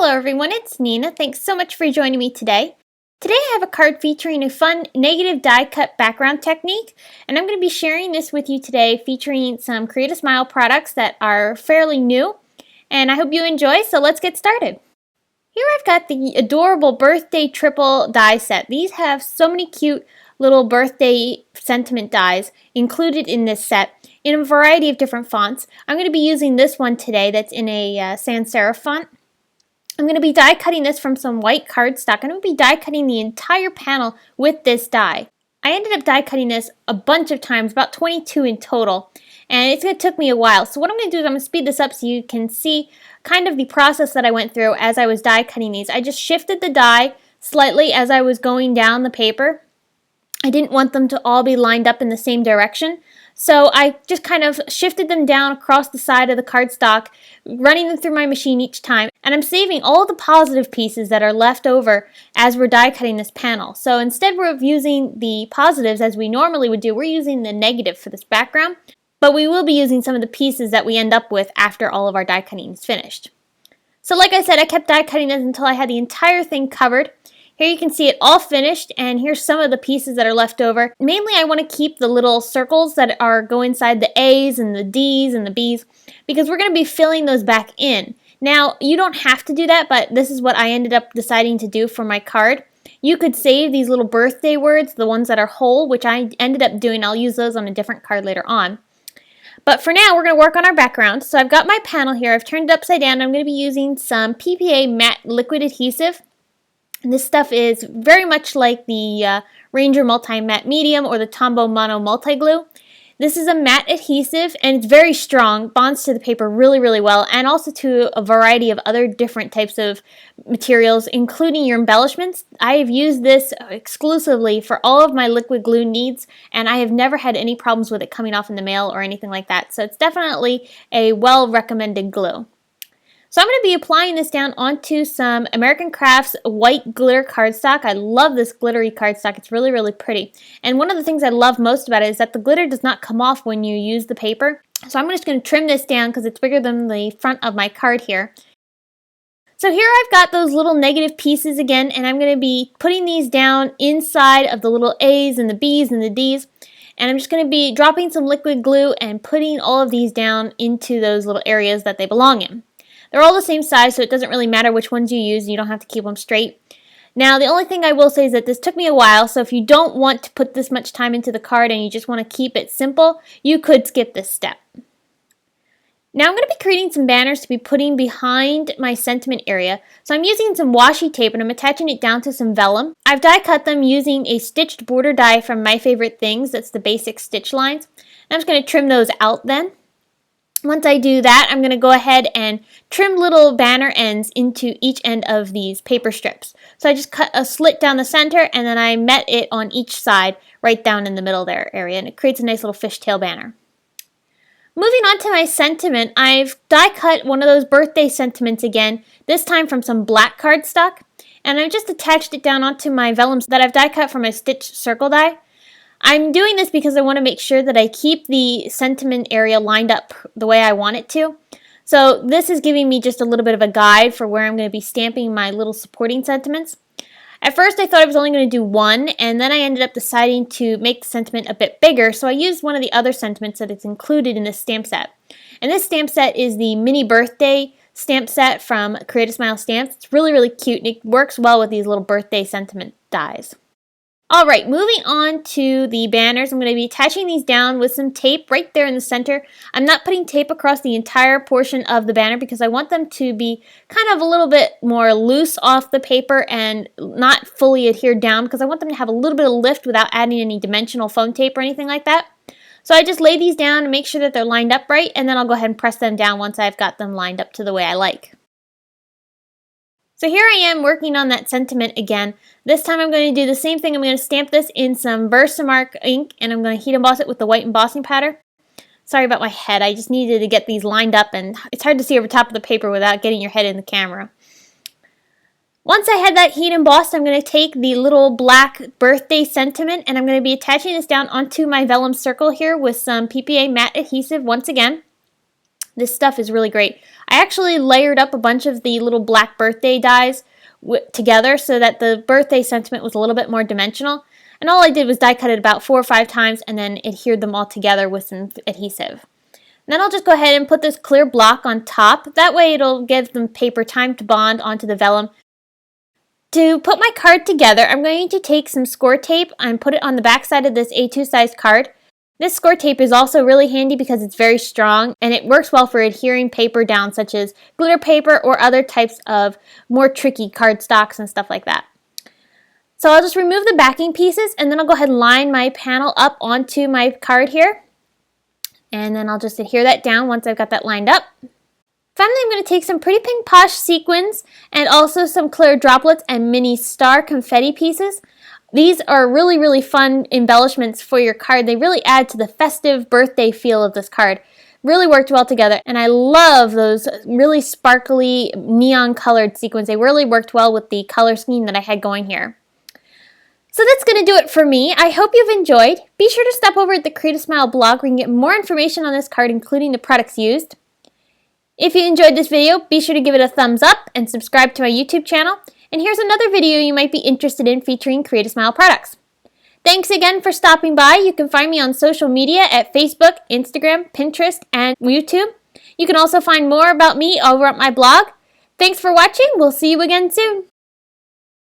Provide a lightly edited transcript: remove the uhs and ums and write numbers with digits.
Hello everyone, it's Nina. Thanks so much for joining me today. Today I have a card featuring a fun negative die cut background technique, and I'm going to be sharing this with you today featuring some Create a Smile products that are fairly new, and I hope you enjoy, so let's get started. Here I've got the adorable birthday triple die set. These have so many cute little birthday sentiment dies included in this set in a variety of different fonts. I'm going to be using this one today that's in a sans serif font. I'm going to be die cutting this from some white cardstock. I'm going to be die cutting the entire panel with this die. I ended up die cutting this a bunch of times, about 22 in total, and it's going to took me a while. So what I'm going to do is I'm going to speed this up so you can see kind of the process that I went through as I was die cutting these. I just shifted the die slightly as I was going down the paper. I didn't want them to all be lined up in the same direction. So I just kind of shifted them down across the side of the cardstock, running them through my machine each time. And I'm saving all the positive pieces that are left over as we're die cutting this panel. So instead of using the positives as we normally would do, we're using the negative for this background. But we will be using some of the pieces that we end up with after all of our die cutting is finished. So like I said, I kept die cutting this until I had the entire thing covered. Here you can see it all finished, and here's some of the pieces that are left over. Mainly I want to keep the little circles that go inside the A's and the D's and the B's, because we're going to be filling those back in. Now, you don't have to do that, but this is what I ended up deciding to do for my card. You could save these little birthday words, the ones that are whole, which I ended up doing. I'll use those on a different card later on. But for now, we're going to work on our background. So I've got my panel here. I've turned it upside down. I'm going to be using some PPA matte liquid adhesive. And this stuff is very much like the Ranger Multi Matte Medium or the Tombow Mono Multi Glue. This is a matte adhesive, and it's very strong, bonds to the paper really, really well, and also to a variety of other different types of materials, including your embellishments. I have used this exclusively for all of my liquid glue needs, and I have never had any problems with it coming off in the mail or anything like that. So it's definitely a well-recommended glue. So I'm going to be applying this down onto some American Crafts white glitter cardstock. I love this glittery cardstock. It's really, really pretty. And one of the things I love most about it is that the glitter does not come off when you use the paper. So I'm just going to trim this down because it's bigger than the front of my card here. So here I've got those little negative pieces again, and I'm going to be putting these down inside of the little A's and the B's and the D's. And I'm just going to be dropping some liquid glue and putting all of these down into those little areas that they belong in. They're all the same size, so it doesn't really matter which ones you use. You don't have to keep them straight. Now, the only thing I will say is that this took me a while, so if you don't want to put this much time into the card and you just want to keep it simple, you could skip this step. Now I'm going to be creating some banners to be putting behind my sentiment area. So I'm using some washi tape and I'm attaching it down to some vellum. I've die cut them using a stitched border die from My Favorite Things. That's the basic stitch lines. And I'm just going to trim those out then. Once I do that, I'm going to go ahead and trim little banner ends into each end of these paper strips. So I just cut a slit down the center and then I met it on each side right down in the middle there area, and it creates a nice little fishtail banner. Moving on to my sentiment, I've die cut one of those birthday sentiments again, this time from some black cardstock, and I've just attached it down onto my vellum that I've die cut from my stitch circle die. I'm doing this because I want to make sure that I keep the sentiment area lined up the way I want it to. So this is giving me just a little bit of a guide for where I'm going to be stamping my little supporting sentiments. At first I thought I was only going to do one, and then I ended up deciding to make the sentiment a bit bigger, so I used one of the other sentiments that is included in this stamp set. And this stamp set is the mini birthday stamp set from Create a Smile Stamps. It's really, really cute, and it works well with these little birthday sentiment dies. Alright, moving on to the banners, I'm going to be attaching these down with some tape right there in the center. I'm not putting tape across the entire portion of the banner because I want them to be kind of a little bit more loose off the paper and not fully adhered down, because I want them to have a little bit of lift without adding any dimensional foam tape or anything like that. So I just lay these down and make sure that they're lined up right, and then I'll go ahead and press them down once I've got them lined up to the way I like. So here I am working on that sentiment again. This time I'm going to do the same thing. I'm going to stamp this in some Versamark ink, and I'm going to heat emboss it with the white embossing powder. Sorry about my head. I just needed to get these lined up, and it's hard to see over top of the paper without getting your head in the camera. Once I had that heat embossed, I'm going to take the little black birthday sentiment, and I'm going to be attaching this down onto my vellum circle here with some PPA matte adhesive once again. This stuff is really great. I actually layered up a bunch of the little black birthday dies together so that the birthday sentiment was a little bit more dimensional. And all I did was die cut it about 4 or 5 times and then adhered them all together with some adhesive. And then I'll just go ahead and put this clear block on top. That way it'll give the paper time to bond onto the vellum. To put my card together, I'm going to take some score tape and put it on the back side of this A2 size card. This score tape is also really handy because it's very strong and it works well for adhering paper down, such as glitter paper or other types of more tricky cardstocks and stuff like that. So I'll just remove the backing pieces and then I'll go ahead and line my panel up onto my card here. And then I'll just adhere that down once I've got that lined up. Finally, I'm going to take some Pretty Pink Posh sequins and also some clear droplets and mini star confetti pieces. These are really fun embellishments for your card. They really add to the festive birthday feel of this card. Really worked well together, and I love those really sparkly neon colored sequins. They really worked well with the color scheme that I had going here. So that's going to do it for me. I hope you've enjoyed. Be sure to stop over at the Create a Smile blog where you can get more information on this card, including the products used. If you enjoyed this video, be sure to give it a thumbs up and subscribe to my YouTube channel. And here's another video you might be interested in featuring Create a Smile products. Thanks again for stopping by. You can find me on social media at Facebook, Instagram, Pinterest, and YouTube. You can also find more about me over at my blog. Thanks for watching. We'll see you again soon.